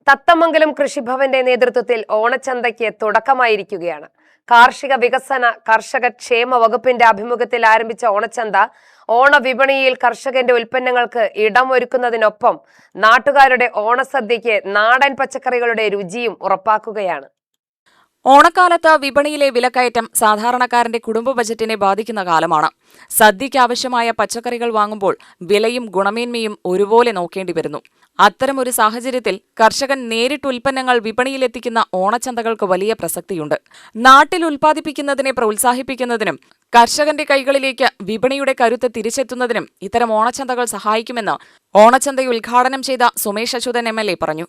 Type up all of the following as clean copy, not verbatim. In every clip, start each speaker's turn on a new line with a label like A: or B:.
A: തത്തമംഗലം കൃഷിഭവന്റെ നേതൃത്വത്തിൽ ഓണച്ചന്തയ്ക്ക് തുടക്കമായിരിക്കുകയാണ്. കാർഷിക വികസന കർഷക ക്ഷേമ വകുപ്പിന്റെ ആഭിമുഖ്യത്തിൽ ആരംഭിച്ച ഓണച്ചന്ത ഓണവിപണിയിൽ കർഷകന്റെ ഉൽപ്പന്നങ്ങൾക്ക് ഇടമൊരുക്കുന്നതിനൊപ്പം നാട്ടുകാരുടെ ഓണസദ്യയ്ക്ക് നാടൻ പച്ചക്കറികളുടെ രുചിയും ഉറപ്പാക്കുകയാണ്.
B: ഓണക്കാലത്ത് വിപണിയിലെ വിലക്കയറ്റം സാധാരണക്കാരന്റെ കുടുംബ ബജറ്റിനെ ബാധിക്കുന്ന കാലമാണ്. സദ്യയ്ക്ക് ആവശ്യമായ പച്ചക്കറികൾ വാങ്ങുമ്പോൾ വിലയും ഗുണമേന്മയും ഒരുപോലെ നോക്കേണ്ടി വരുന്നു. അത്തരമൊരു സാഹചര്യത്തിൽ കർഷകൻ നേരിട്ട് ഉൽപ്പന്നങ്ങൾ വിപണിയിലെത്തിക്കുന്ന ഓണച്ചന്തകൾക്ക് വലിയ പ്രസക്തിയുണ്ട്. നാട്ടിൽ ഉൽപ്പാദിപ്പിക്കുന്നതിനെ പ്രോത്സാഹിപ്പിക്കുന്നതിനും കർഷകന്റെ കൈകളിലേക്ക് വിപണിയുടെ കരുത്ത് തിരിച്ചെത്തുന്നതിനും ഇത്തരം ഓണച്ചന്തകൾ സഹായിക്കുമെന്ന് ഓണച്ചന്ത ഉദ്ഘാടനം ചെയ്ത സുമേഷ് അച്യുതൻ MLA പറഞ്ഞു.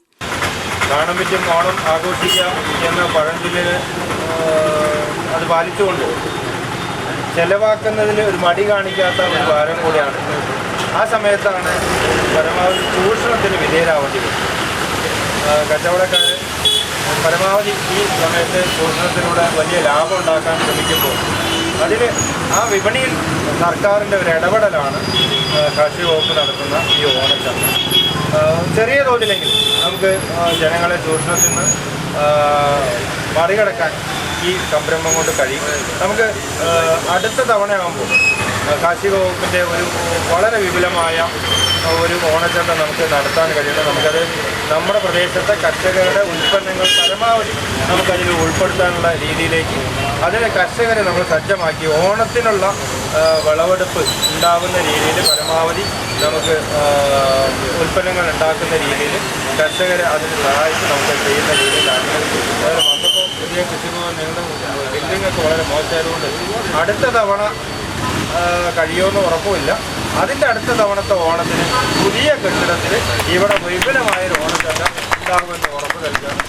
C: കാണാൻ പറ്റും ഓണം ആഘോഷിക്കാം എന്ന പഴഞ്ചൊല്ലിന് അത് പാലിച്ചുകൊണ്ട് ചെലവാക്കുന്നതിൽ ഒരു മടി കാണിക്കാത്ത ഒരു ഭാരം കൂടിയാണ്. ആ സമയത്താണ് പരമാവധി ചൂഷണത്തിന് വിധേയരാവേണ്ടി വരും. കച്ചവടക്കാർ പരമാവധി ഈ സമയത്ത് ചൂഷണത്തിലൂടെ വലിയ ലാഭം ഉണ്ടാക്കാൻ ശ്രമിക്കുമ്പോൾ അതിൽ ആ വിപണിയിൽ സർക്കാരിൻ്റെ ഒരു ഇടപെടലാണ് കാർഷിക വകുപ്പ് നടത്തുന്ന ഈ ഓണച്ചന്ത. ചെറിയ തോതിലെങ്കിൽ നമുക്ക് ജനങ്ങളെ ചൂഷണത്തിൽ നിന്ന് മറികടക്കാൻ ഈ സംരംഭം കൊണ്ട് കഴിയും. നമുക്ക് അടുത്ത തവണയാകുമ്പോൾ കാർഷിക വകുപ്പിൻ്റെ ഒരു വളരെ വിപുലമായ ഒരു ഓണച്ചന്ത നമുക്ക് നടത്താൻ കഴിയുന്നത് നമുക്കത് നമ്മുടെ പ്രദേശത്തെ കർഷകരുടെ ഉൽപ്പന്നങ്ങൾ പരമാവധി നമുക്കതിൽ ഉൾപ്പെടുത്താനുള്ള രീതിയിലേക്ക് അതിനെ കർഷകരെ നമ്മൾ സജ്ജമാക്കി ഓണത്തിനുള്ള വിളവെടുപ്പ് ഉണ്ടാകുന്ന രീതിയിൽ പരമാവധി നമുക്ക് ഉൽപ്പന്നങ്ങൾ ഉണ്ടാക്കുന്ന രീതിയിൽ കർഷകരെ അതിന് സഹായിച്ച് നമുക്ക് ചെയ്യുന്ന രീതിയിലാണ്. അതായത് വന്നപ്പോൾ പുതിയ കൃഷിഭവൻ നിങ്ങളുടെ ബിൽഡിങ്ങൊക്കെ വളരെ മോശമായതുകൊണ്ട് അടുത്ത തവണ കഴിയുമെന്ന് ഉറപ്പുമില്ല. അതിൻ്റെ അടുത്ത തവണത്തെ ഓണത്തിന് പുതിയ കെട്ടിടത്തിൽ ഇവിടെ വിപുലമായൊരു ഓണച്ചന്ത ഉണ്ടാകുമെന്ന് ഉറപ്പ് നൽകുകയാണ്.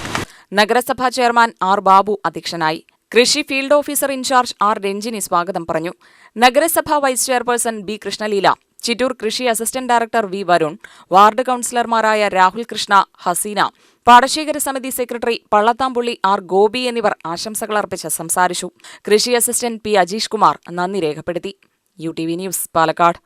B: നഗരസഭാ ചെയർമാൻ R. ബാബു അധ്യക്ഷനായി. കൃഷി field officer incharge R. Ranjini സ്വാഗതം പറഞ്ഞു. നഗരസഭാ vice chairperson B. Krishnaleela, Chittur കൃഷി assistant director V. Varun, ward കൌൺസിലർമാരായ രാഹുൽ കൃഷ്ണ, ഹസീന, പാടശേഖര സമിതി സെക്രട്ടറി പള്ളത്താംപുള്ളി R. ഗോപി എന്നിവർ ആശംസകൾ അർപ്പിച്ച് സംസാരിച്ചു. കൃഷി അസിസ്റ്റന്റ് P. അജീഷ് കുമാർ നന്ദി രേഖപ്പെടുത്തി. UTV news, Palakkad.